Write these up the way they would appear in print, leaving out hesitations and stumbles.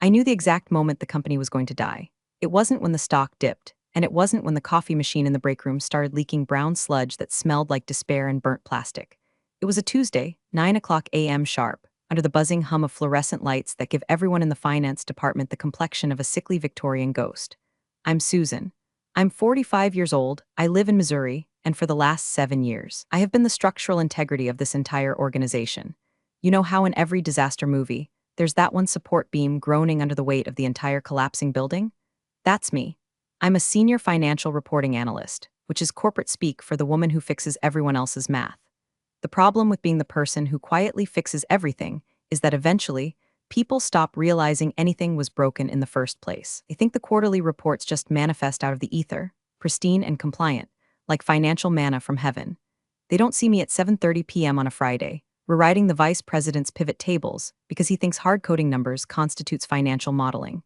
I knew the exact moment the company was going to die. It wasn't when the stock dipped, and it wasn't when the coffee machine in the break room started leaking brown sludge that smelled like despair and burnt plastic. It was a Tuesday, 9 o'clock a.m. sharp, under the buzzing hum of fluorescent lights that give everyone in the finance department the complexion of a sickly Victorian ghost. I'm Susan. I'm 45 years old, I live in Missouri, and for the last 7 years, I have been the structural integrity of this entire organization. You know how in every disaster movie, there's that one support beam groaning under the weight of the entire collapsing building? That's me. I'm a senior financial reporting analyst, which is corporate speak for the woman who fixes everyone else's math. The problem with being the person who quietly fixes everything is that eventually, people stop realizing anything was broken in the first place. They think the quarterly reports just manifest out of the ether, pristine and compliant, like financial manna from heaven. They don't see me at 7:30 p.m. on a Friday, rewriting the vice president's pivot tables because he thinks hard-coding numbers constitutes financial modeling.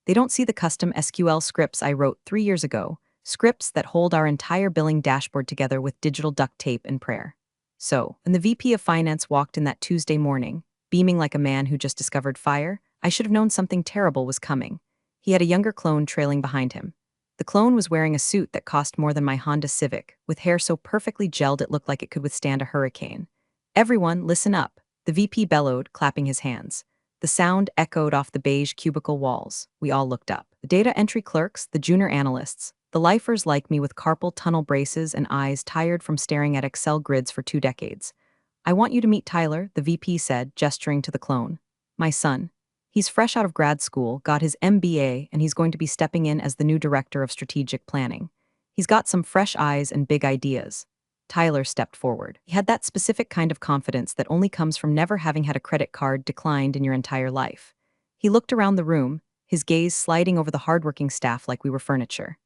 They don't see the custom SQL scripts I wrote 3 years ago, scripts that hold our entire billing dashboard together with digital duct tape and prayer. So, when the VP of Finance walked in that Tuesday morning, beaming like a man who just discovered fire, I should have known something terrible was coming. He had a younger clone trailing behind him. The clone was wearing a suit that cost more than my Honda Civic, with hair so perfectly gelled it looked like it could withstand a hurricane. "Everyone, listen up," the VP bellowed, clapping his hands. The sound echoed off the beige cubicle walls. We all looked up. The data entry clerks, the junior analysts, the lifers like me with carpal tunnel braces and eyes tired from staring at Excel grids for 2 decades. "I want you to meet Tyler," the VP said, gesturing to the clone. "My son. He's fresh out of grad school, got his MBA, and he's going to be stepping in as the new director of strategic planning. He's got some fresh eyes and big ideas." Tyler stepped forward. He had that specific kind of confidence that only comes from never having had a credit card declined in your entire life. He looked around the room, his gaze sliding over the hardworking staff like we were furniture.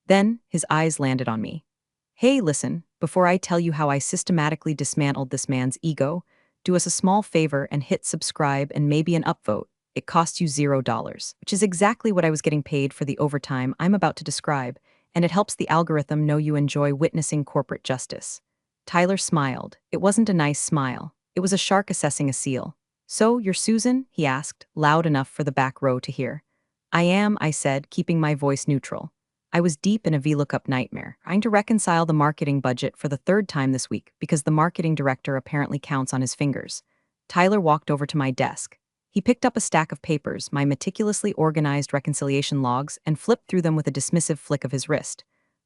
Then, his eyes landed on me. "Hey, listen, before I tell you how I systematically dismantled this man's ego, do us a small favor and hit subscribe and maybe an upvote. It costs you $0, which is exactly what I was getting paid for the overtime I'm about to describe, and it helps the algorithm know you enjoy witnessing corporate justice." Tyler smiled. It wasn't a nice smile. It was a shark assessing a seal. "So, you're Susan?" he asked, loud enough for the back row to hear. "I am," I said, keeping my voice neutral. I was deep in a VLOOKUP nightmare, trying to reconcile the marketing budget for the third time this week because the marketing director apparently counts on his fingers. Tyler walked over to my desk. He picked up a stack of papers, my meticulously organized reconciliation logs, and flipped through them with a dismissive flick of his wrist.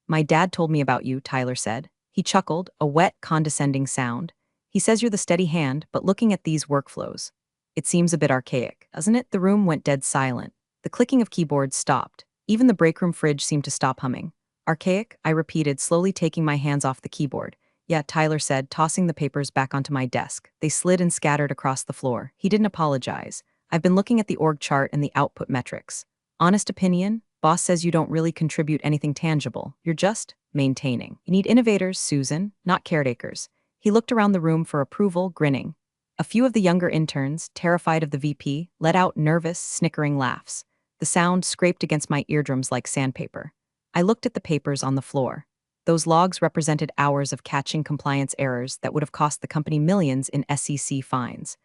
"My dad told me about you," Tyler said. He chuckled, a wet, condescending sound. "He says you're the steady hand, but looking at these workflows, it seems a bit archaic, doesn't it?" The room went dead silent. The clicking of keyboards stopped. Even the breakroom fridge seemed to stop humming. "Archaic?" I repeated, slowly taking my hands off the keyboard. "Yeah," Tyler said, tossing the papers back onto my desk. They slid and scattered across the floor. He didn't apologize. "I've been looking at the org chart and the output metrics. Honest opinion, boss says you don't really contribute anything tangible. You're just maintaining. You need innovators, Susan, not caretakers." He looked around the room for approval, grinning. A few of the younger interns, terrified of the VP, let out nervous, snickering laughs. The sound scraped against my eardrums like sandpaper. I looked at the papers on the floor. Those logs represented hours of catching compliance errors that would have cost the company millions in SEC fines.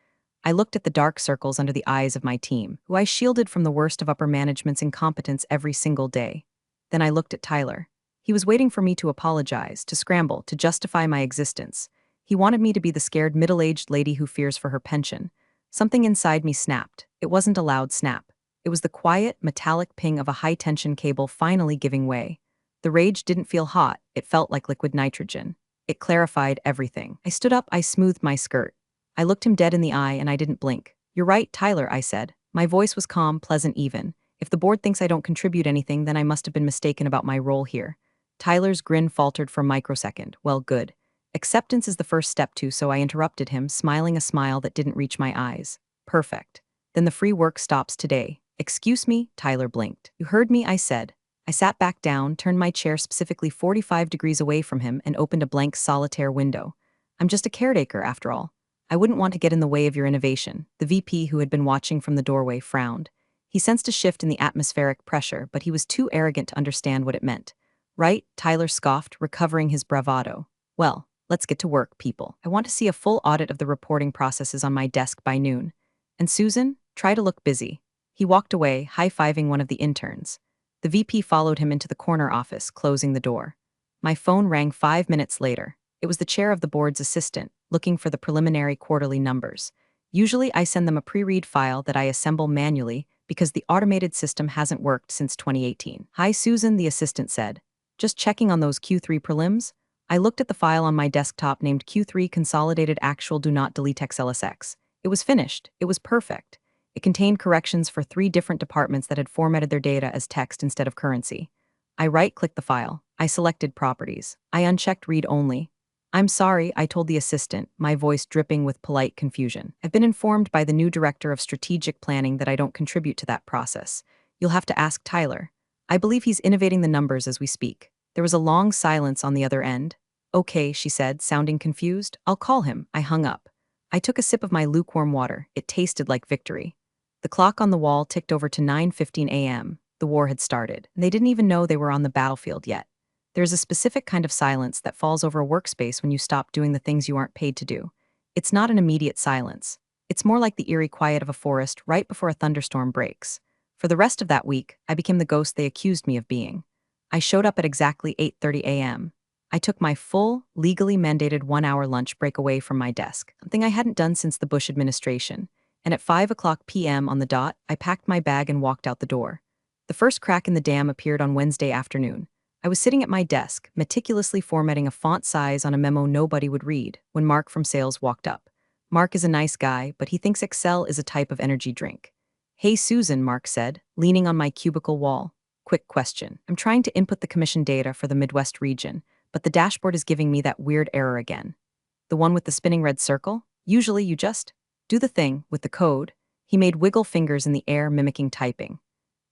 I looked at the dark circles under the eyes of my team, who I shielded from the worst of upper management's incompetence every single day. Then I looked at Tyler. He was waiting for me to apologize, to scramble, to justify my existence. He wanted me to be the scared middle-aged lady who fears for her pension. Something inside me snapped. It wasn't a loud snap. It was the quiet, metallic ping of a high-tension cable finally giving way. The rage didn't feel hot, it felt like liquid nitrogen. It clarified everything. I stood up, I smoothed my skirt. I looked him dead in the eye and I didn't blink. "You're right, Tyler," I said. My voice was calm, pleasant, even. "If the board thinks I don't contribute anything, then I must have been mistaken about my role here." Tyler's grin faltered for a microsecond. "Well, good. Acceptance is the first step too, so I interrupted him, smiling a smile that didn't reach my eyes. "Perfect. Then the free work stops today." "Excuse me," Tyler blinked. "You heard me," I said. I sat back down, turned my chair specifically 45 degrees away from him, and opened a blank solitaire window. "I'm just a caretaker, after all. I wouldn't want to get in the way of your innovation." The VP, who had been watching from the doorway, frowned. He sensed a shift in the atmospheric pressure, but he was too arrogant to understand what it meant. "Right?" Tyler scoffed, recovering his bravado. "Well, let's get to work, people. I want to see a full audit of the reporting processes on my desk by noon. And Susan, try to look busy." He walked away, high-fiving one of the interns. The VP followed him into the corner office, closing the door. My phone rang 5 minutes later. It was the chair of the board's assistant, looking for the preliminary quarterly numbers. Usually I send them a pre-read file that I assemble manually because the automated system hasn't worked since 2018. "Hi, Susan," the assistant said. "Just checking on those Q3 prelims?" I looked at the file on my desktop named Q3 Consolidated Actual Do Not Delete XLSX. It was finished. It was perfect. It contained corrections for 3 different departments that had formatted their data as text instead of currency. I right-clicked the file. I selected Properties. I unchecked Read Only. "I'm sorry," I told the assistant, my voice dripping with polite confusion. "I've been informed by the new director of strategic planning that I don't contribute to that process. You'll have to ask Tyler. I believe he's innovating the numbers as we speak." There was a long silence on the other end. "Okay," she said, sounding confused. "I'll call him." I hung up. I took a sip of my lukewarm water. It tasted like victory. The clock on the wall ticked over to 9:15 a.m. The war had started, and they didn't even know they were on the battlefield yet. There's a specific kind of silence that falls over a workspace when you stop doing the things you aren't paid to do. It's not an immediate silence. It's more like the eerie quiet of a forest right before a thunderstorm breaks. For the rest of that week, I became the ghost they accused me of being. I showed up at exactly 8:30 a.m. I took my full, legally mandated 1-hour lunch break away from my desk, something I hadn't done since the Bush administration. And at 5 p.m. on the dot, I packed my bag and walked out the door. The first crack in the dam appeared on Wednesday afternoon. I was sitting at my desk, meticulously formatting a font size on a memo nobody would read, when Mark from sales walked up. Mark is a nice guy, but he thinks Excel is a type of energy drink. "Hey, Susan," Mark said, leaning on my cubicle wall. "Quick question. I'm trying to input the commission data for the Midwest region, but the dashboard is giving me that weird error again. The one with the spinning red circle? Usually you just do the thing with the code." He made wiggle fingers in the air, mimicking typing.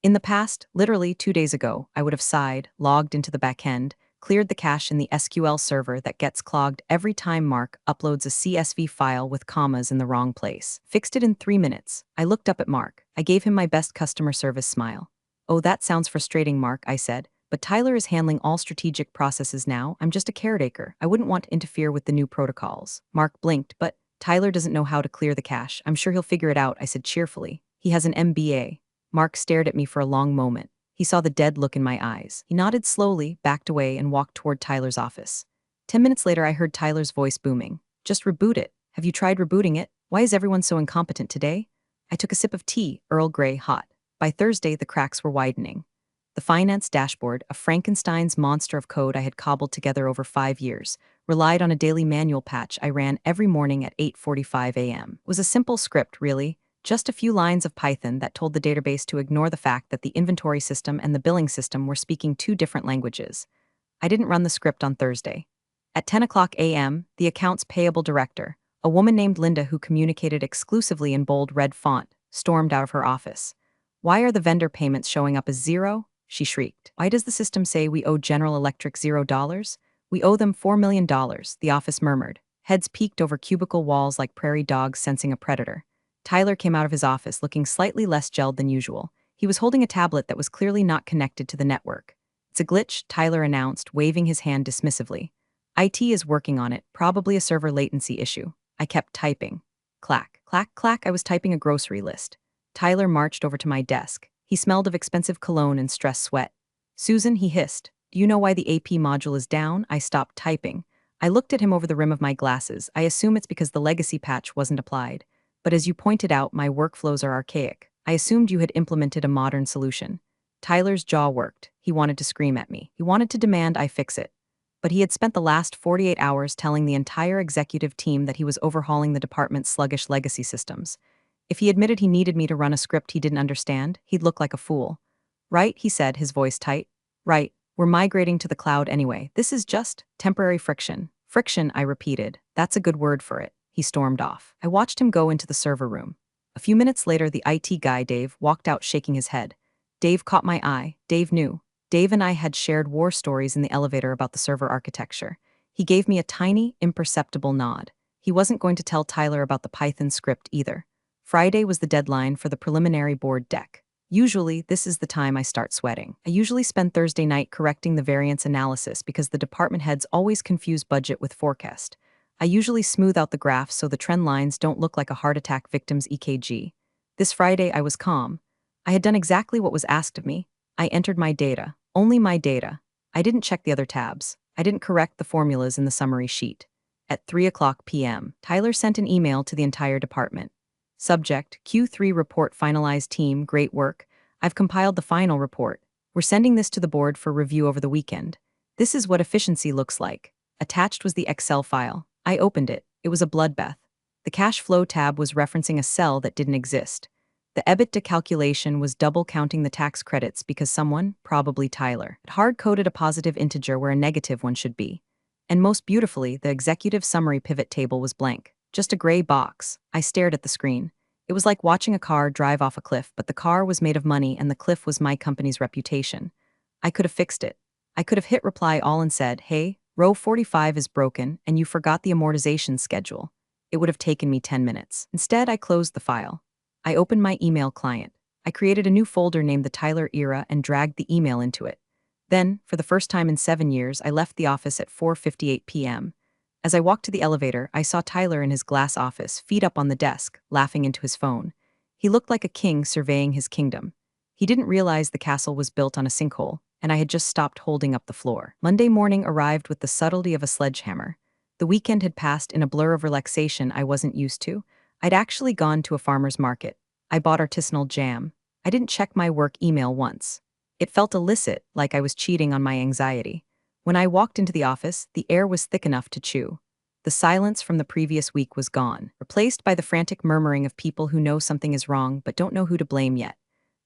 "In the past, literally 2 days ago, I would have sighed, logged into the backend, cleared the cache in the SQL server that gets clogged every time Mark uploads a CSV file with commas in the wrong place. Fixed it in 3 minutes." I looked up at Mark. I gave him my best customer service smile. "Oh, that sounds frustrating, Mark," I said. "But Tyler is handling all strategic processes now. I'm just a caretaker. I wouldn't want to interfere with the new protocols." Mark blinked. "But Tyler doesn't know how to clear the cache. I'm sure he'll figure it out," I said cheerfully. "He has an MBA. Mark stared at me for a long moment. He saw the dead look in my eyes. He nodded slowly, backed away, and walked toward Tyler's office. 10 minutes later, I heard Tyler's voice booming. "Just reboot it. Have you tried rebooting it? Why is everyone so incompetent today?" I took a sip of tea, Earl Grey hot. By Thursday, the cracks were widening. The finance dashboard, a Frankenstein's monster of code I had cobbled together over 5 years, relied on a daily manual patch I ran every morning at 8:45 a.m. It was a simple script, really. Just a few lines of Python that told the database to ignore the fact that the inventory system and the billing system were speaking 2 different languages. I didn't run the script on Thursday. At 10 a.m., the accounts payable director, a woman named Linda who communicated exclusively in bold red font, stormed out of her office. "Why are the vendor payments showing up as 0? She shrieked. "Why does the system say we owe General Electric $0? We owe them $4 million, the office murmured. Heads peeked over cubicle walls like prairie dogs sensing a predator. Tyler came out of his office looking slightly less gelled than usual. He was holding a tablet that was clearly not connected to the network. "It's a glitch," Tyler announced, waving his hand dismissively. "IT is working on it, probably a server latency issue." I kept typing. Clack, clack, clack, I was typing a grocery list. Tyler marched over to my desk. He smelled of expensive cologne and stress sweat. "Susan," he hissed, "do you know why the AP module is down?" I stopped typing. I looked at him over the rim of my glasses. I assume it's because the legacy patch wasn't applied. But as you pointed out, my workflows are archaic. I assumed you had implemented a modern solution. Tyler's jaw worked. He wanted to scream at me. He wanted to demand I fix it. But he had spent the last 48 hours telling the entire executive team that he was overhauling the department's sluggish legacy systems. If he admitted he needed me to run a script he didn't understand, he'd look like a fool. "Right," he said, his voice tight. "Right. We're migrating to the cloud anyway. This is just temporary friction." "Friction," I repeated. "That's a good word for it." He stormed off. I watched him go into the server room. A few minutes later, the IT guy, Dave, walked out shaking his head. Dave caught my eye. Dave knew. Dave and I had shared war stories in the elevator about the server architecture. He gave me a tiny, imperceptible nod. He wasn't going to tell Tyler about the Python script either. Friday was the deadline for the preliminary board deck. Usually, this is the time I start sweating. I usually spend Thursday night correcting the variance analysis because the department heads always confuse budget with forecast. I usually smooth out the graphs so the trend lines don't look like a heart attack victim's EKG. This Friday, I was calm. I had done exactly what was asked of me. I entered my data, only my data. I didn't check the other tabs. I didn't correct the formulas in the summary sheet. At 3 p.m., Tyler sent an email to the entire department. Subject, Q3 report finalized team, great work. I've compiled the final report. We're sending this to the board for review over the weekend. This is what efficiency looks like. Attached was the Excel file. I opened it. It was a bloodbath. The cash flow tab was referencing a cell that didn't exist. The EBITDA calculation was double counting the tax credits because someone, probably Tyler, had hard-coded a positive integer where a negative one should be. And most beautifully, the executive summary pivot table was blank. Just a gray box. I stared at the screen. It was like watching a car drive off a cliff, but the car was made of money and the cliff was my company's reputation. I could have fixed it. I could have hit reply all and said, hey, row 45 is broken and you forgot the amortization schedule. It would have taken me 10 minutes. Instead, I closed the file. I opened my email client. I created a new folder named the Tyler Era and dragged the email into it. Then, for the first time in 7 years, I left the office at 4:58 p.m. As I walked to the elevator, I saw Tyler in his glass office, feet up on the desk, laughing into his phone. He looked like a king surveying his kingdom. He didn't realize the castle was built on a sinkhole, and I had just stopped holding up the floor. Monday morning arrived with the subtlety of a sledgehammer. The weekend had passed in a blur of relaxation I wasn't used to. I'd actually gone to a farmer's market. I bought artisanal jam. I didn't check my work email once. It felt illicit, like I was cheating on my anxiety. When I walked into the office, the air was thick enough to chew. The silence from the previous week was gone, replaced by the frantic murmuring of people who know something is wrong but don't know who to blame yet.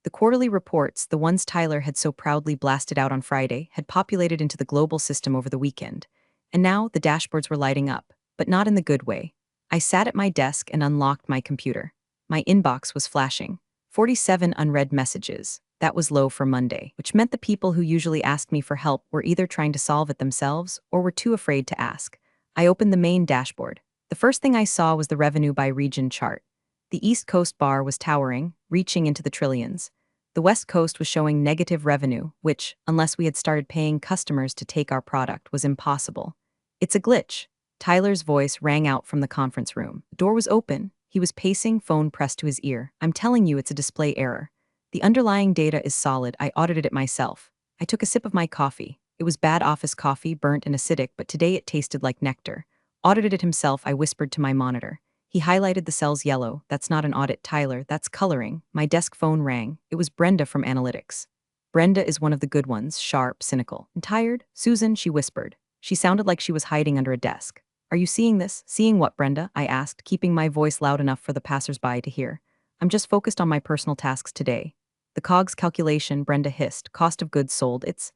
The quarterly reports, the ones Tyler had so proudly blasted out on Friday, had populated into the global system over the weekend. And now the dashboards were lighting up, but not in the good way. I sat at my desk and unlocked my computer. My inbox was flashing. 47 unread messages. That was low for Monday, which meant the people who usually asked me for help were either trying to solve it themselves or were too afraid to ask. I opened the main dashboard. The first thing I saw was the revenue by region chart. The East Coast bar was towering, reaching into the trillions. The West Coast was showing negative revenue, which, unless we had started paying customers to take our product, was impossible. It's a glitch. Tyler's voice rang out from the conference room. The door was open. He was pacing, phone pressed to his ear. I'm telling you, it's a display error. The underlying data is solid. I audited it myself. I took a sip of my coffee. It was bad office coffee, burnt and acidic, but today it tasted like nectar. Audited it himself, I whispered to my monitor. He highlighted the cells yellow. That's not an audit, Tyler. That's coloring. My desk phone rang. It was Brenda from Analytics. Brenda is one of the good ones, sharp, cynical. And tired? Susan, she whispered. She sounded like she was hiding under a desk. Are you seeing this? Seeing what, Brenda? I asked, keeping my voice loud enough for the passersby to hear. I'm just focused on my personal tasks today. The COGS calculation, Brenda hissed. Cost of goods sold. It's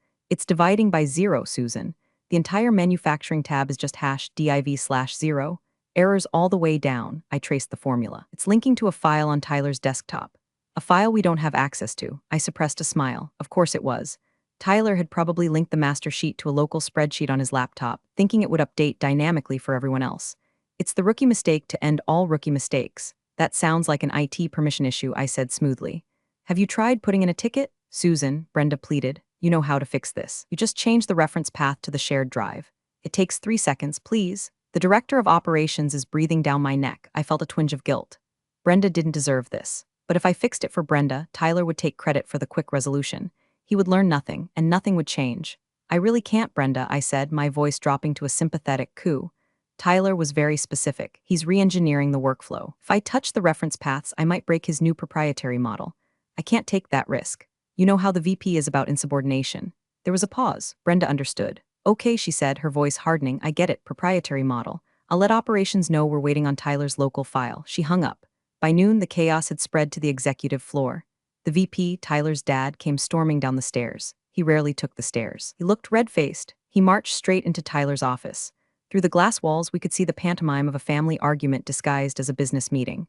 dividing by zero, Susan. The entire manufacturing tab is just hash div/0. Errors all the way down. I traced the formula. It's linking to a file on Tyler's desktop. A file we don't have access to. I suppressed a smile. Of course it was. Tyler had probably linked the master sheet to a local spreadsheet on his laptop, thinking it would update dynamically for everyone else. It's the rookie mistake to end all rookie mistakes. That sounds like an IT permission issue, I said smoothly. Have you tried putting in a ticket? Susan, Brenda pleaded. You know how to fix this. You just change the reference path to the shared drive. It takes 3 seconds, please. The director of operations is breathing down my neck. I felt a twinge of guilt. Brenda didn't deserve this. But if I fixed it for Brenda, Tyler would take credit for the quick resolution. He would learn nothing, and nothing would change. I really can't, Brenda, I said, my voice dropping to a sympathetic coo. Tyler was very specific. He's re-engineering the workflow. If I touch the reference paths, I might break his new proprietary model. I can't take that risk. You know how the VP is about insubordination. There was a pause. Brenda understood. Okay, she said, her voice hardening. I get it, proprietary model. I'll let operations know we're waiting on Tyler's local file. She hung up. By noon, the chaos had spread to the executive floor. The VP, Tyler's dad, came storming down the stairs. He rarely took the stairs. He looked red-faced. He marched straight into Tyler's office. Through the glass walls, we could see the pantomime of a family argument disguised as a business meeting.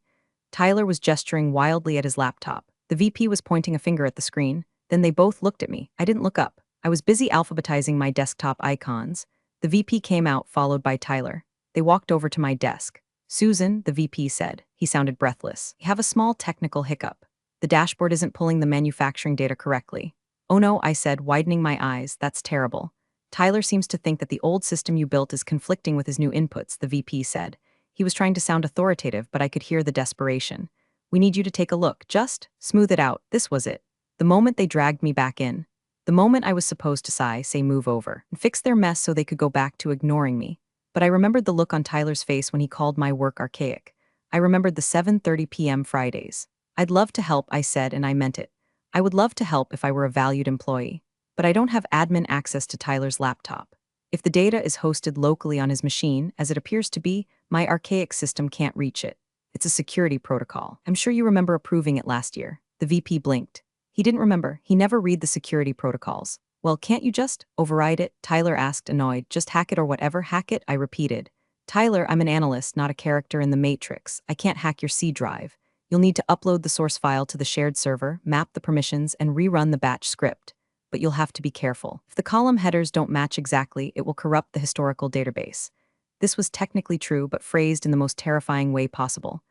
Tyler was gesturing wildly at his laptop. The VP was pointing a finger at the screen. Then they both looked at me. I didn't look up. I was busy alphabetizing my desktop icons. The VP came out, followed by Tyler. They walked over to my desk. Susan, the VP said. He sounded breathless. We have a small technical hiccup. The dashboard isn't pulling the manufacturing data correctly. Oh no, I said, widening my eyes. That's terrible. Tyler seems to think that the old system you built is conflicting with his new inputs, the VP said. He was trying to sound authoritative, but I could hear the desperation. We need you to take a look. Just smooth it out. This was it. The moment they dragged me back in. The moment I was supposed to say move over, and fix their mess so they could go back to ignoring me. But I remembered the look on Tyler's face when he called my work archaic. I remembered the 7:30 p.m. Fridays. I'd love to help, I said, and I meant it. I would love to help if I were a valued employee. But I don't have admin access to Tyler's laptop. If the data is hosted locally on his machine, as it appears to be, my archaic system can't reach it. It's a security protocol. I'm sure you remember approving it last year. The VP blinked. He didn't remember. He never read the security protocols. Well, can't you just override it? Tyler asked, annoyed. Just hack it or whatever. Hack it, I repeated. Tyler, I'm an analyst, not a character in the Matrix. I can't hack your C drive. You'll need to upload the source file to the shared server, map the permissions, and rerun the batch script. But you'll have to be careful. If the column headers don't match exactly, it will corrupt the historical database. This was technically true, but phrased in the most terrifying way possible.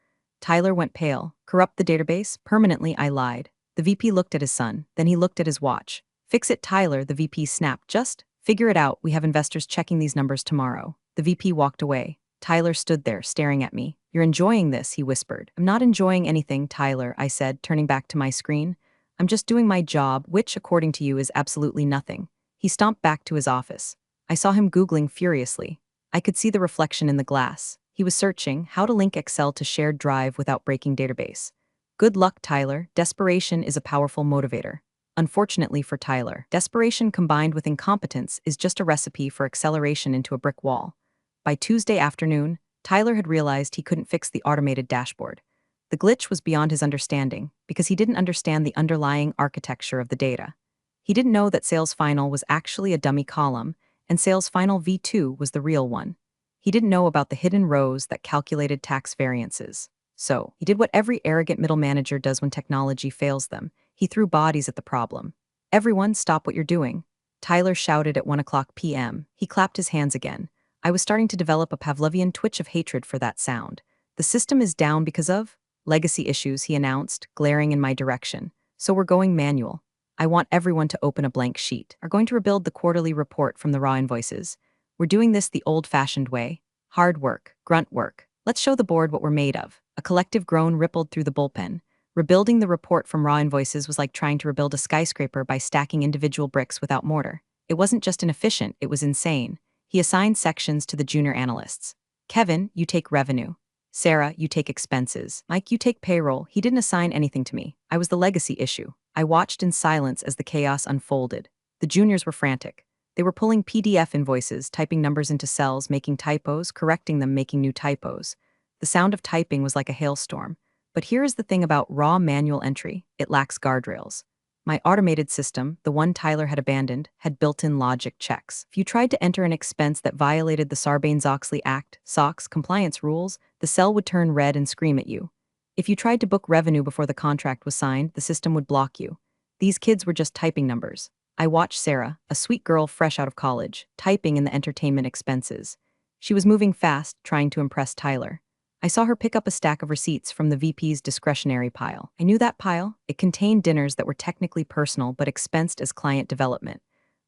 Tyler went pale. Corrupt the database? Permanently, I lied. The VP looked at his son, then he looked at his watch. Fix it, Tyler, the VP snapped. Just figure it out. We have investors checking these numbers tomorrow. The VP walked away. Tyler stood there, staring at me. You're enjoying this, he whispered. I'm not enjoying anything, Tyler, I said, turning back to my screen. I'm just doing my job, which, according to you, is absolutely nothing. He stomped back to his office. I saw him Googling furiously. I could see the reflection in the glass. He was searching how to link Excel to shared drive without breaking database. Good luck, Tyler. Desperation is a powerful motivator. Unfortunately for Tyler, desperation combined with incompetence is just a recipe for acceleration into a brick wall. By Tuesday afternoon, Tyler had realized he couldn't fix the automated dashboard. The glitch was beyond his understanding because he didn't understand the underlying architecture of the data. He didn't know that Sales Final was actually a dummy column, and Sales Final V2 was the real one. He didn't know about the hidden rows that calculated tax variances. So, he did what every arrogant middle manager does when technology fails them. He threw bodies at the problem. Everyone, stop what you're doing. Tyler shouted at 1:00 p.m. He clapped his hands again. I was starting to develop a Pavlovian twitch of hatred for that sound. The system is down because of legacy issues, he announced, glaring in my direction. So we're going manual. I want everyone to open a blank sheet. Are going to rebuild the quarterly report from the raw invoices. We're doing this the old-fashioned way. Hard work, grunt work. Let's show the board what we're made of. A collective groan rippled through the bullpen. Rebuilding the report from raw invoices was like trying to rebuild a skyscraper by stacking individual bricks without mortar. It wasn't just inefficient, it was insane. He assigned sections to the junior analysts. Kevin, you take revenue. Sarah, you take expenses. Mike, you take payroll. He didn't assign anything to me. I was the legacy issue. I watched in silence as the chaos unfolded. The juniors were frantic. They were pulling PDF invoices, typing numbers into cells, making typos, correcting them, making new typos. The sound of typing was like a hailstorm. But here is the thing about raw manual entry. It lacks guardrails. My automated system, the one Tyler had abandoned, had built-in logic checks. If you tried to enter an expense that violated the Sarbanes-Oxley Act, SOX, compliance rules, the cell would turn red and scream at you. If you tried to book revenue before the contract was signed, the system would block you. These kids were just typing numbers. I watched Sarah, a sweet girl fresh out of college, typing in the entertainment expenses. She was moving fast, trying to impress Tyler. I saw her pick up a stack of receipts from the VP's discretionary pile. I knew that pile. It contained dinners that were technically personal but expensed as client development.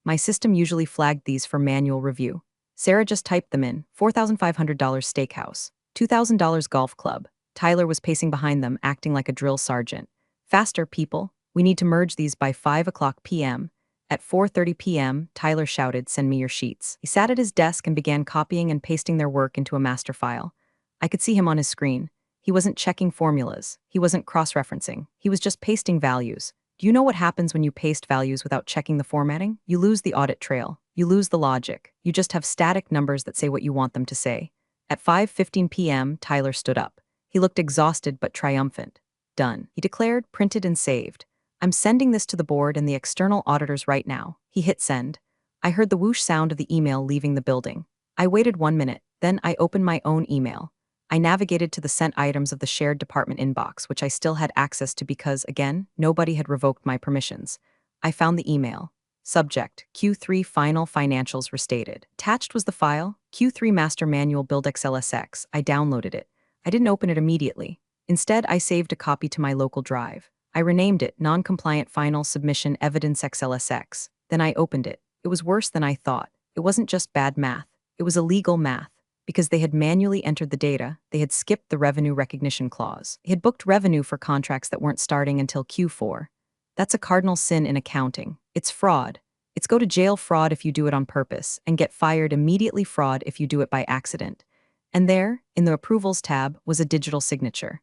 My system usually flagged these for manual review. Sarah just typed them in. $4,500 steakhouse. $2,000 golf club. Tyler was pacing behind them, acting like a drill sergeant. Faster, people. We need to merge these by 5:00 p.m. At 4:30 p.m., Tyler shouted, send me your sheets. He sat at his desk and began copying and pasting their work into a master file. I could see him on his screen. He wasn't checking formulas. He wasn't cross-referencing. He was just pasting values. Do you know what happens when you paste values without checking the formatting? You lose the audit trail. You lose the logic. You just have static numbers that say what you want them to say. At 5:15 p.m., Tyler stood up. He looked exhausted but triumphant. Done. He declared, printed and saved. I'm sending this to the board and the external auditors right now. He hit send. I heard the whoosh sound of the email leaving the building. I waited 1 minute. Then I opened my own email. I navigated to the sent items of the shared department inbox, which I still had access to because, again, nobody had revoked my permissions. I found the email. Subject, Q3 Final Financials Restated. Attached was the file, Q3 Master Manual Build XLSX. I downloaded it. I didn't open it immediately. Instead, I saved a copy to my local drive. I renamed it Non-Compliant Final Submission Evidence XLSX. Then I opened it. It was worse than I thought. It wasn't just bad math. It was illegal math. because they had manually entered the data, they had skipped the revenue recognition clause. They had booked revenue for contracts that weren't starting until Q4. That's a cardinal sin in accounting. It's fraud. It's go to jail fraud if you do it on purpose, and get fired immediately fraud if you do it by accident. And there, in the Approvals tab, was a digital signature.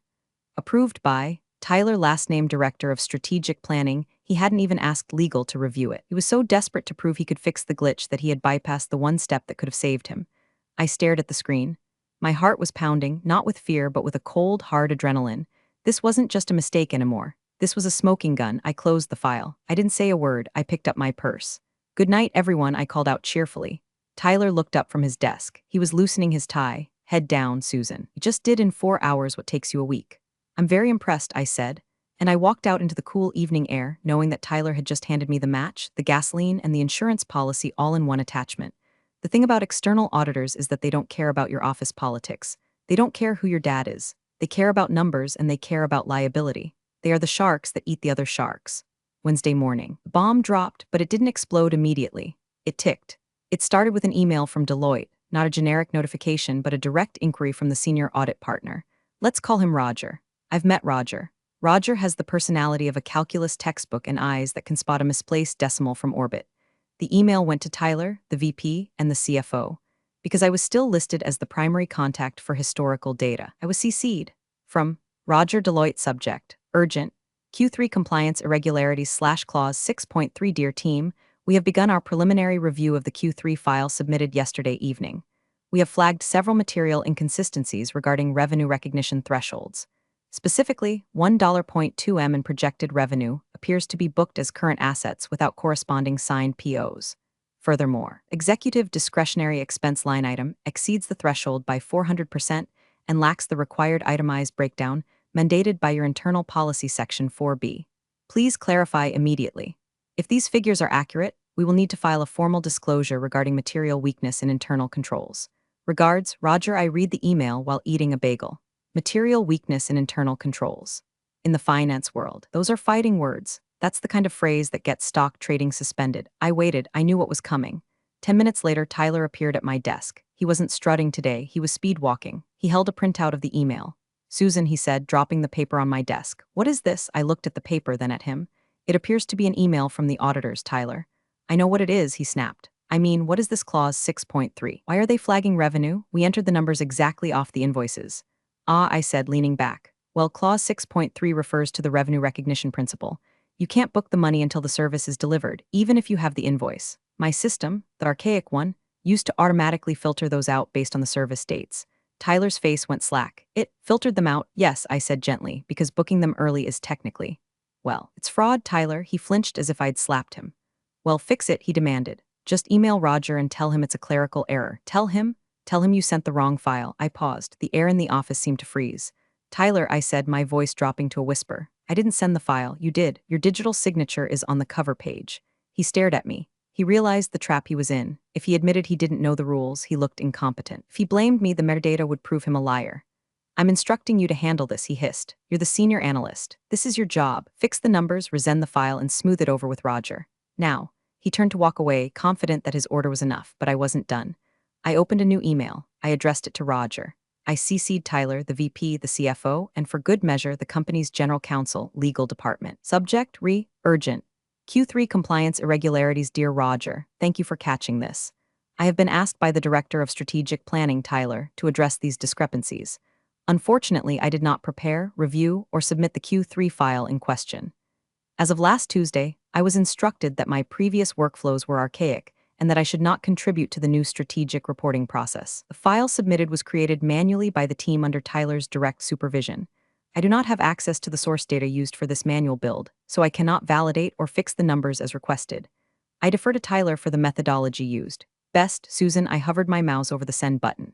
Approved by Tyler, last name Director of Strategic Planning. He hadn't even asked legal to review it. He was so desperate to prove he could fix the glitch that he had bypassed the one step that could have saved him. I stared at the screen. My heart was pounding, not with fear, but with a cold, hard adrenaline. This wasn't just a mistake anymore. This was a smoking gun. I closed the file. I didn't say a word. I picked up my purse. "Good night, everyone," I called out cheerfully. Tyler looked up from his desk. He was loosening his tie. "Head down, Susan. You just did in 4 hours what takes you a week." "I'm very impressed," I said, and I walked out into the cool evening air, knowing that Tyler had just handed me the match, the gasoline, and the insurance policy all in one attachment. The thing about external auditors is that they don't care about your office politics. They don't care who your dad is. They care about numbers and they care about liability. They are the sharks that eat the other sharks. Wednesday morning. The bomb dropped, but it didn't explode immediately. It ticked. It started with an email from Deloitte, not a generic notification, but a direct inquiry from the senior audit partner. Let's call him Roger. I've met Roger. Roger has the personality of a calculus textbook and eyes that can spot a misplaced decimal from orbit. The email went to Tyler, the VP, and the CFO. Because I was still listed as the primary contact for historical data, I was CC'd. From Roger, Deloitte, subject, urgent, Q3 compliance irregularities / clause 6.3. Dear team, we have begun our preliminary review of the Q3 file submitted yesterday evening. We have flagged several material inconsistencies regarding revenue recognition thresholds. Specifically, $1.2 in projected revenue appears to be booked as current assets without corresponding signed POs. Furthermore, executive discretionary expense line item exceeds the threshold by 400% and lacks the required itemized breakdown mandated by your internal policy section 4B. Please clarify immediately. If these figures are accurate, we will need to file a formal disclosure regarding material weakness in internal controls. Regards, Roger. I read the email while eating a bagel. Material weakness in internal controls. In the finance world, those are fighting words. That's the kind of phrase that gets stock trading suspended. I waited. I knew what was coming. 10 minutes later, Tyler appeared at my desk. He wasn't strutting today. He was speed walking. He held a printout of the email. "Susan," he said, dropping the paper on my desk. "What is this?" I looked at the paper, then at him. "It appears to be an email from the auditors, Tyler." "I know what it is," he snapped. "I mean, what is this clause 6.3? Why are they flagging revenue? We entered the numbers exactly off the invoices." "Ah," I said, leaning back. "Well, clause 6.3 refers to the revenue recognition principle. You can't book the money until the service is delivered, even if you have the invoice. My system, the archaic one, used to automatically filter those out based on the service dates." Tyler's face went slack. "It filtered them out?" "Yes," I said gently, "because booking them early is technically—" "Well, it's fraud, Tyler." He flinched as if I'd slapped him. "Well, fix it," he demanded. "Just email Roger and tell him it's a clerical error. Tell him you sent the wrong file." I paused. The air in the office seemed to freeze. "Tyler," I said, my voice dropping to a whisper, "I didn't send the file. You did. Your digital signature is on the cover page." He stared at me. He realized the trap he was in. If he admitted he didn't know the rules, he looked incompetent. If he blamed me, the metadata would prove him a liar. "I'm instructing you to handle this," he hissed. "You're the senior analyst. This is your job. Fix the numbers, resend the file, and smooth it over with Roger. Now." He turned to walk away, confident that his order was enough, but I wasn't done. I opened a new email. I addressed it to Roger. I CC'd Tyler, the VP, the CFO, and for good measure, the company's general counsel, legal department. Subject, urgent. Q3 compliance irregularities. Dear Roger, thank you for catching this. I have been asked by the Director of Strategic Planning, Tyler, to address these discrepancies. Unfortunately, I did not prepare, review, or submit the Q3 file in question. As of last Tuesday, I was instructed that my previous workflows were archaic and that I should not contribute to the new strategic reporting process. The file submitted was created manually by the team under Tyler's direct supervision. I do not have access to the source data used for this manual build, so I cannot validate or fix the numbers as requested. I defer to Tyler for the methodology used. Best, Susan. I hovered my mouse over the send button.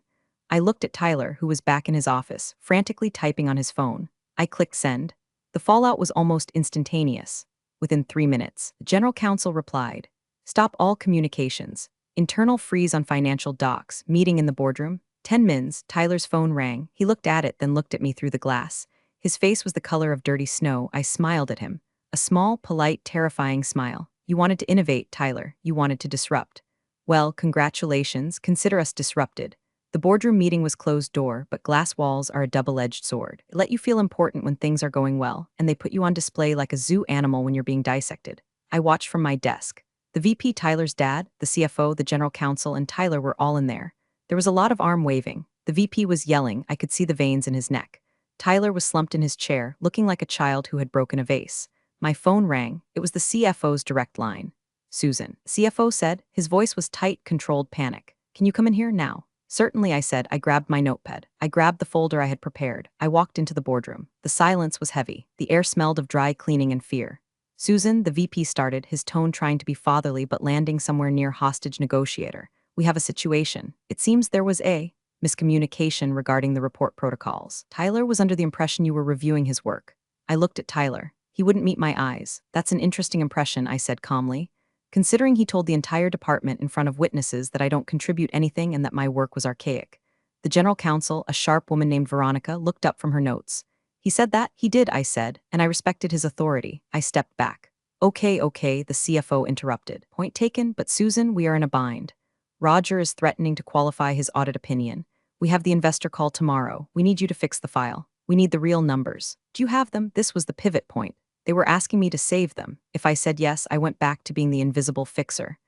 I looked at Tyler, who was back in his office, frantically typing on his phone. I clicked send. The fallout was almost instantaneous. Within 3 minutes, the general counsel replied, "Stop all communications. Internal freeze on financial docs. Meeting in the boardroom." 10 mins. Tyler's phone rang. He looked at it, then looked at me through the glass. His face was the color of dirty snow. I smiled at him. A small, polite, terrifying smile. "You wanted to innovate, Tyler. You wanted to disrupt. Well, congratulations. Consider us disrupted. The boardroom meeting was closed door, but glass walls are a double-edged sword. They let you feel important when things are going well, and they put you on display like a zoo animal when you're being dissected. I watched from my desk. The VP, Tyler's dad, the CFO, the general counsel, and Tyler were all in there. There was a lot of arm waving. The VP was yelling. I could see the veins in his neck. Tyler was slumped in his chair, looking like a child who had broken a vase. My phone rang. It was the CFO's direct line. Susan. CFO said. His voice was tight, controlled panic. Can you come in here now? Certainly, I said. I grabbed my notepad. I grabbed the folder I had prepared. I walked into the boardroom. The silence was heavy. The air smelled of dry cleaning and fear. Susan, the VP started, his tone trying to be fatherly but landing somewhere near hostage negotiator. We have a situation. It seems there was a miscommunication regarding the report protocols. Tyler was under the impression you were reviewing his work. I looked at Tyler. He wouldn't meet my eyes. That's an interesting impression, I said calmly. Considering he told the entire department in front of witnesses that I don't contribute anything and that my work was archaic. The general counsel, a sharp woman named Veronica, looked up from her notes. He said that? He did, I said, and I respected his authority. I stepped back. Okay, the CFO interrupted. Point taken, but Susan, we are in a bind. Roger is threatening to qualify his audit opinion. We have the investor call tomorrow. We need you to fix the file. We need the real numbers. Do you have them? This was the pivot point. They were asking me to save them. If I said yes, I went back to being the invisible fixer.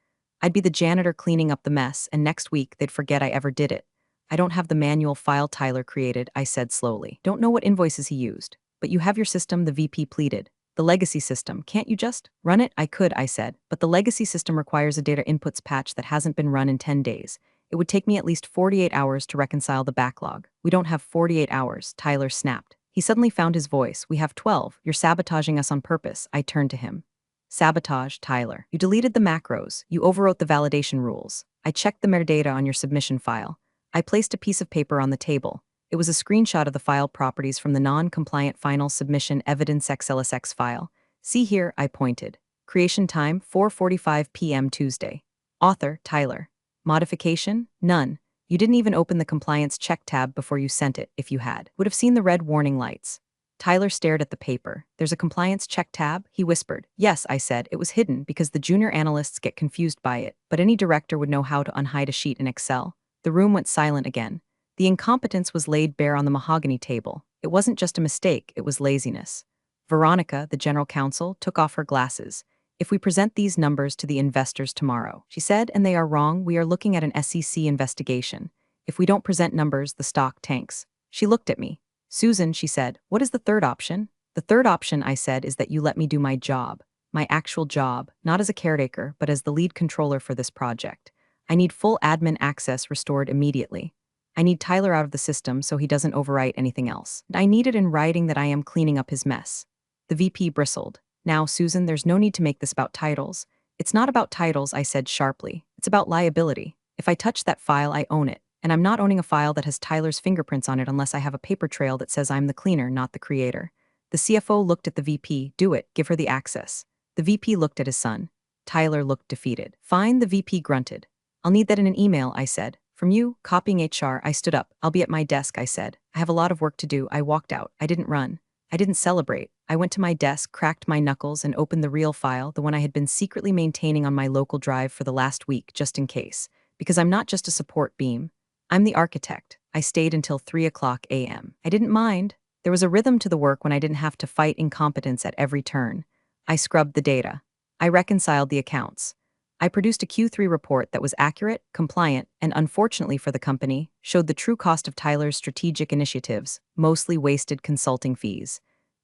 I'd be the janitor cleaning up the mess, and next week they'd forget I ever did it. I don't have the manual file Tyler created, I said slowly. Don't know what invoices he used. But you have your system, the VP pleaded. The legacy system, can't you just run it? I could, I said, but the legacy system requires a data inputs patch that hasn't been run in 10 days. It would take me at least 48 hours to reconcile the backlog. We don't have 48 hours, Tyler snapped. He suddenly found his voice. We have 12. You're sabotaging us on purpose. I turned to him. Sabotage, Tyler. You deleted the macros. You overwrote the validation rules. I checked the metadata on your submission file. I placed a piece of paper on the table. It was a screenshot of the file properties from the non-compliant final submission evidence XLSX file. See here, I pointed. Creation time, 4:45 p.m. Tuesday. Author, Tyler. Modification? None. You didn't even open the compliance check tab before you sent it. If you had, would have seen the red warning lights. Tyler stared at the paper. There's a compliance check tab? He whispered. Yes, I said. It was hidden because the junior analysts get confused by it, but any director would know how to unhide a sheet in Excel. The room went silent again. The incompetence was laid bare on the mahogany table. It wasn't just a mistake, it was laziness. Veronica, the general counsel, took off her glasses. If we present these numbers to the investors tomorrow, she said, and they are wrong, we are looking at an SEC investigation. If we don't present numbers, the stock tanks. She looked at me. Susan, she said, what is the third option? The third option, I said, is that you let me do my job. My actual job, not as a caretaker, but as the lead controller for this project. I need full admin access restored immediately. I need Tyler out of the system so he doesn't overwrite anything else. I need it in writing that I am cleaning up his mess. The VP bristled. Now, Susan, there's no need to make this about titles. It's not about titles, I said sharply. It's about liability. If I touch that file, I own it. And I'm not owning a file that has Tyler's fingerprints on it unless I have a paper trail that says I'm the cleaner, not the creator. The CFO looked at the VP. Do it. Give her the access. The VP looked at his son. Tyler looked defeated. Fine, the VP grunted. I'll need that in an email, I said. From you, copying HR, I stood up. I'll be at my desk, I said. I have a lot of work to do. I walked out. I didn't run. I didn't celebrate. I went to my desk, cracked my knuckles, and opened the real file, the one I had been secretly maintaining on my local drive for the last week, just in case. Because I'm not just a support beam. I'm the architect. I stayed until 3:00 a.m. I didn't mind. There was a rhythm to the work when I didn't have to fight incompetence at every turn. I scrubbed the data. I reconciled the accounts. I produced a Q3 report that was accurate, compliant, and unfortunately for the company, showed the true cost of Tyler's strategic initiatives, mostly wasted consulting fees.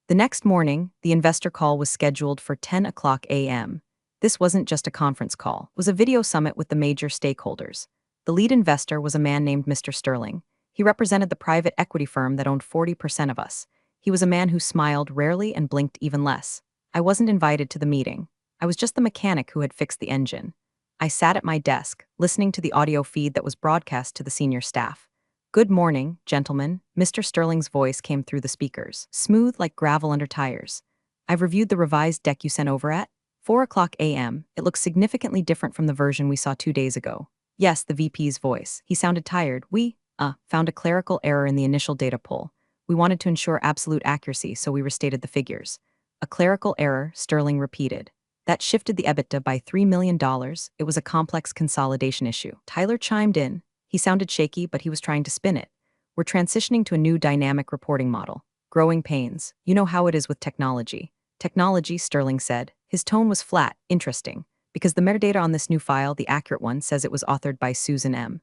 The next morning, the investor call was scheduled for 10:00 a.m. This wasn't just a conference call. It was a video summit with the major stakeholders. The lead investor was a man named Mr. Sterling. He represented the private equity firm that owned 40% of us. He was a man who smiled rarely and blinked even less. I wasn't invited to the meeting. I was just the mechanic who had fixed the engine. I sat at my desk, listening to the audio feed that was broadcast to the senior staff. Good morning, gentlemen. Mr. Sterling's voice came through the speakers, smooth like gravel under tires. I've reviewed the revised deck you sent over at 4:00 a.m. It looks significantly different from the version we saw 2 days ago. Yes, the VP's voice. He sounded tired. We found a clerical error in the initial data pull. We wanted to ensure absolute accuracy, so we restated the figures. A clerical error, Sterling repeated. That shifted the EBITDA by $3 million. It was a complex consolidation issue. Tyler chimed in. He sounded shaky, but he was trying to spin it. We're transitioning to a new dynamic reporting model. Growing pains. You know how it is with technology. Technology, Sterling said. His tone was flat, interesting. Because the metadata on this new file, the accurate one, says it was authored by Susan M.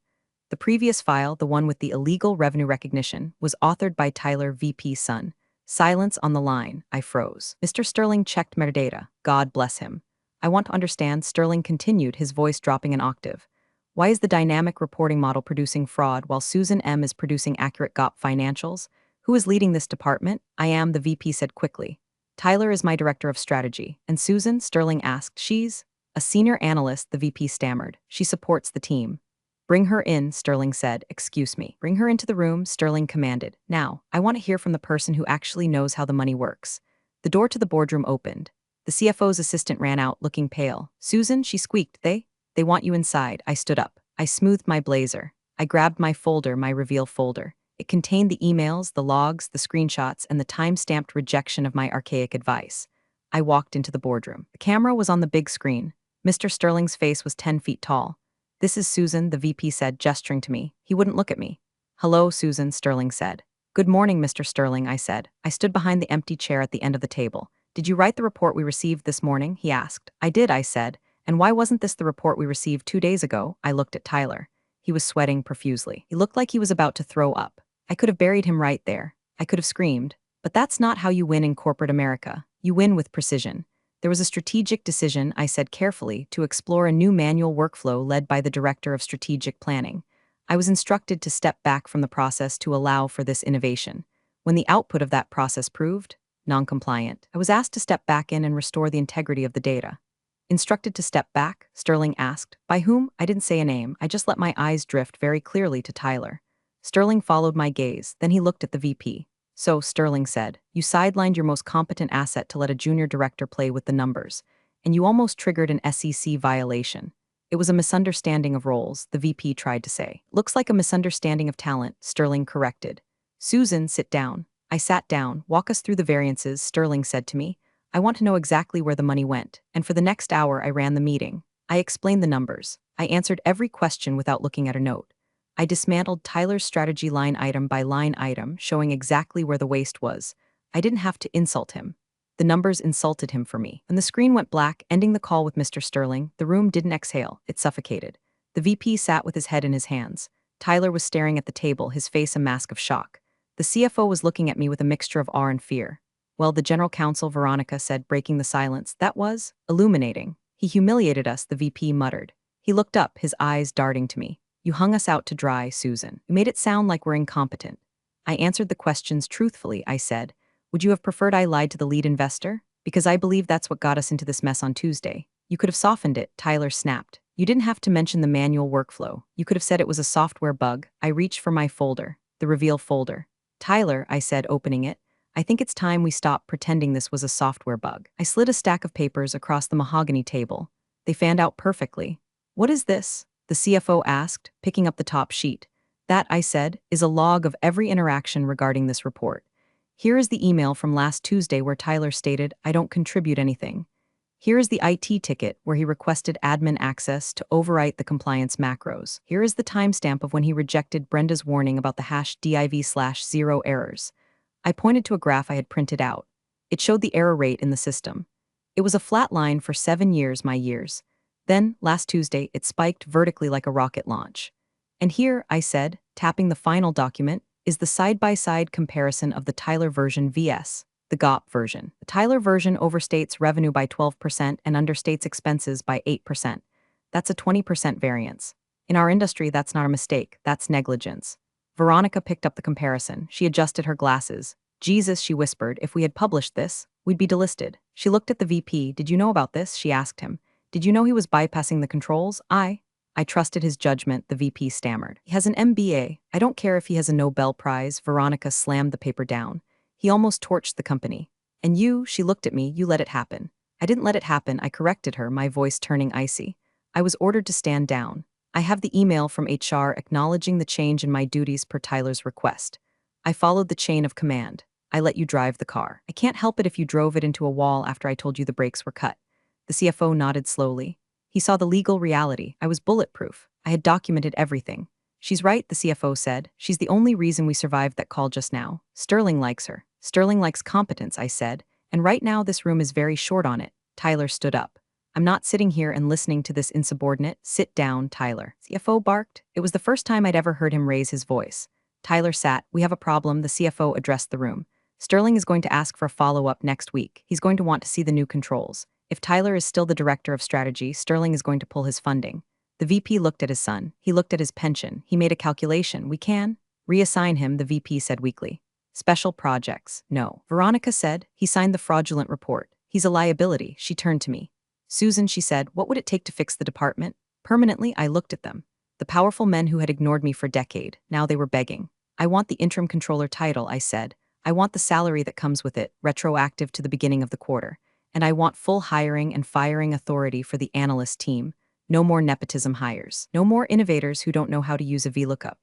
The previous file, the one with the illegal revenue recognition, was authored by Tyler VP's son. Silence on the line. I froze. Mr. Sterling checked metadata. God bless him. I want to understand, Sterling continued, his voice dropping an octave. Why is the dynamic reporting model producing fraud while Susan M. is producing accurate GOP financials? Who is leading this department? I am, the VP said quickly. Tyler is my director of strategy. And Susan? Sterling asked. She's a senior analyst, the VP stammered. She supports the team. Bring her in, Sterling said. Excuse me. Bring her into the room, Sterling commanded. Now, I want to hear from the person who actually knows how the money works. The door to the boardroom opened. The CFO's assistant ran out, looking pale. Susan, she squeaked. They want you inside. I stood up. I smoothed my blazer. I grabbed my folder, my reveal folder. It contained the emails, the logs, the screenshots, and the time-stamped rejection of my archaic advice. I walked into the boardroom. The camera was on the big screen. Mr. Sterling's face was 10 feet tall. This is Susan, the VP said, gesturing to me. He wouldn't look at me. Hello, Susan, Sterling said. Good morning, Mr. Sterling, I said. I stood behind the empty chair at the end of the table. Did you write the report we received this morning? He asked. I did, I said. And why wasn't this the report we received 2 days ago? I looked at Tyler. He was sweating profusely. He looked like he was about to throw up. I could have buried him right there. I could have screamed. But that's not how you win in corporate America. You win with precision. There was a strategic decision, I said carefully, to explore a new manual workflow led by the Director of Strategic Planning. I was instructed to step back from the process to allow for this innovation. When the output of that process proved non-compliant, I was asked to step back in and restore the integrity of the data. Instructed to step back? Sterling asked. By whom? I didn't say a name. I just let my eyes drift very clearly to Tyler. Sterling followed my gaze, then he looked at the VP. So, Sterling said, you sidelined your most competent asset to let a junior director play with the numbers, and you almost triggered an SEC violation. It was a misunderstanding of roles, the VP tried to say. Looks like a misunderstanding of talent, Sterling corrected. Susan, sit down. I sat down. Walk us through the variances, Sterling said to me. I want to know exactly where the money went, and for the next hour I ran the meeting. I explained the numbers. I answered every question without looking at a note. I dismantled Tyler's strategy line item by line item, showing exactly where the waste was. I didn't have to insult him. The numbers insulted him for me. When the screen went black, ending the call with Mr. Sterling, the room didn't exhale, it suffocated. The VP sat with his head in his hands. Tyler was staring at the table, his face a mask of shock. The CFO was looking at me with a mixture of awe and fear. Well, the general counsel, Veronica said, breaking the silence, that was illuminating. He humiliated us, the VP muttered. He looked up, his eyes darting to me. You hung us out to dry, Susan. You made it sound like we're incompetent. I answered the questions truthfully, I said. Would you have preferred I lied to the lead investor? Because I believe that's what got us into this mess on Tuesday. You could have softened it, Tyler snapped. You didn't have to mention the manual workflow. You could have said it was a software bug. I reached for my folder, the reveal folder. Tyler, I said, opening it. I think it's time we stop pretending this was a software bug. I slid a stack of papers across the mahogany table. They fanned out perfectly. What is this? The CFO asked, picking up the top sheet. That, I said, is a log of every interaction regarding this report. Here is the email from last Tuesday where Tyler stated, I don't contribute anything. Here is the IT ticket where he requested admin access to overwrite the compliance macros. Here is the timestamp of when he rejected Brenda's warning about the hash div/0 errors. I pointed to a graph I had printed out. It showed the error rate in the system. It was a flat line for 7 years, my years. Then, last Tuesday, it spiked vertically like a rocket launch. And here, I said, tapping the final document, is the side-by-side comparison of the Tyler version vs. the GOP version. The Tyler version overstates revenue by 12% and understates expenses by 8%. That's a 20% variance. In our industry, that's not a mistake, that's negligence. Veronica picked up the comparison. She adjusted her glasses. Jesus, she whispered, if we had published this, we'd be delisted. She looked at the VP. Did you know about this? She asked him. Did you know he was bypassing the controls? I trusted his judgment, the VP stammered. He has an MBA. I don't care if he has a Nobel Prize. Veronica slammed the paper down. He almost torched the company. And you, she looked at me, you let it happen. I didn't let it happen, I corrected her, my voice turning icy. I was ordered to stand down. I have the email from HR acknowledging the change in my duties per Tyler's request. I followed the chain of command. I let you drive the car. I can't help it if you drove it into a wall after I told you the brakes were cut. The CFO nodded slowly. He saw the legal reality. I was bulletproof. I had documented everything. She's right, the CFO said. She's the only reason we survived that call just now. Sterling likes her. Sterling likes competence, I said. And right now this room is very short on it. Tyler stood up. I'm not sitting here and listening to this insubordinate. Sit down, Tyler. CFO barked. It was the first time I'd ever heard him raise his voice. Tyler sat. We have a problem, the CFO addressed the room. Sterling is going to ask for a follow-up next week. He's going to want to see the new controls. If Tyler is still the director of strategy, Sterling is going to pull his funding. The VP looked at his son. He looked at his pension. He made a calculation. We can reassign him, the VP said weakly. Special projects. No. Veronica said. He signed the fraudulent report. He's a liability. She turned to me. Susan, she said, what would it take to fix the department? Permanently, I looked at them. The powerful men who had ignored me for a decade. Now they were begging. I want the interim controller title, I said. I want the salary that comes with it, retroactive to the beginning of the quarter. And I want full hiring and firing authority for the analyst team. No more nepotism hires. No more innovators who don't know how to use a VLOOKUP.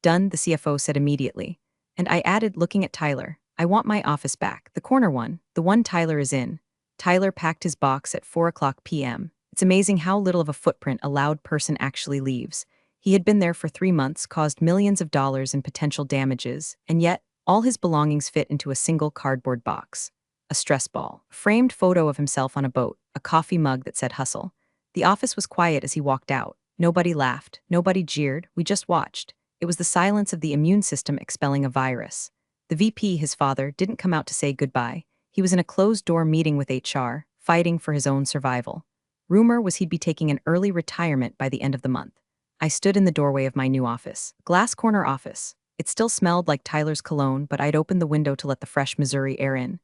Done, the CFO said immediately. And I added, looking at Tyler, I want my office back, the corner one, the one Tyler is in. Tyler packed his box at 4:00 p.m. It's amazing how little of a footprint a loud person actually leaves. He had been there for 3 months, caused millions of dollars in potential damages, and yet, all his belongings fit into a single cardboard box. A stress ball, a framed photo of himself on a boat, a coffee mug that said hustle. The office was quiet as he walked out. Nobody laughed, nobody jeered, we just watched. It was the silence of the immune system expelling a virus. The VP, his father, didn't come out to say goodbye. He was in a closed-door meeting with HR, fighting for his own survival. Rumor was he'd be taking an early retirement by the end of the month. I stood in the doorway of my new office. Glass corner office. It still smelled like Tyler's cologne, but I'd opened the window to let the fresh Missouri air in.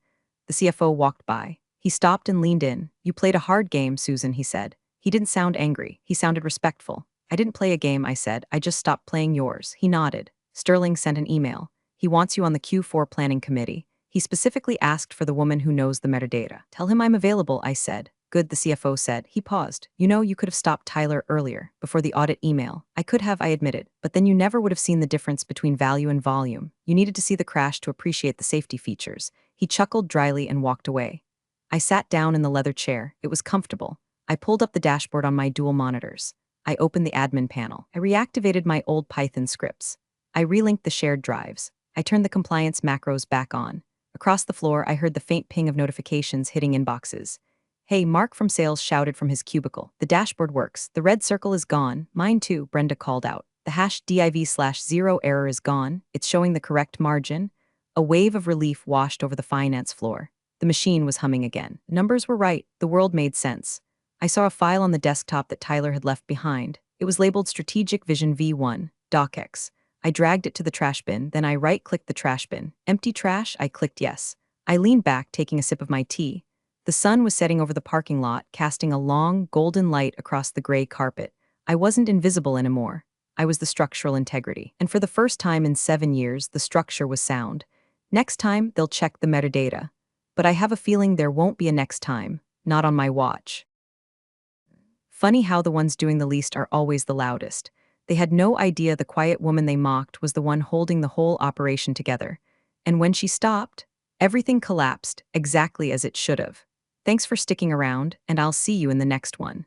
The CFO walked by. He stopped and leaned in. You played a hard game, Susan, he said. He didn't sound angry. He sounded respectful. I didn't play a game, I said. I just stopped playing yours. He nodded. Sterling sent an email. He wants you on the Q4 planning committee. He specifically asked for the woman who knows the metadata. Tell him I'm available, I said. Good, the CFO said. He paused. You know, you could have stopped Tyler earlier, before the audit email. I could have, I admitted, but then you never would have seen the difference between value and volume. You needed to see the crash to appreciate the safety features. He chuckled dryly and walked away. I sat down in the leather chair. It was comfortable. I pulled up the dashboard on my dual monitors. I opened the admin panel. I reactivated my old Python scripts. I relinked the shared drives. I turned the compliance macros back on. Across the floor, I heard the faint ping of notifications hitting inboxes. Hey, Mark from sales shouted from his cubicle. The dashboard works. The red circle is gone. Mine too, Brenda called out. The hash div/0 error is gone. It's showing the correct margin. A wave of relief washed over the finance floor. The machine was humming again. Numbers were right. The world made sense. I saw a file on the desktop that Tyler had left behind. It was labeled Strategic Vision V1, DocX. I dragged it to the trash bin, then I right-clicked the trash bin. Empty trash? I clicked yes. I leaned back, taking a sip of my tea. The sun was setting over the parking lot, casting a long, golden light across the gray carpet. I wasn't invisible anymore. I was the structural integrity. And for the first time in 7 years, the structure was sound. Next time, they'll check the metadata. But I have a feeling there won't be a next time. Not on my watch. Funny how the ones doing the least are always the loudest. They had no idea the quiet woman they mocked was the one holding the whole operation together. And when she stopped, everything collapsed exactly as it should have. Thanks for sticking around, and I'll see you in the next one.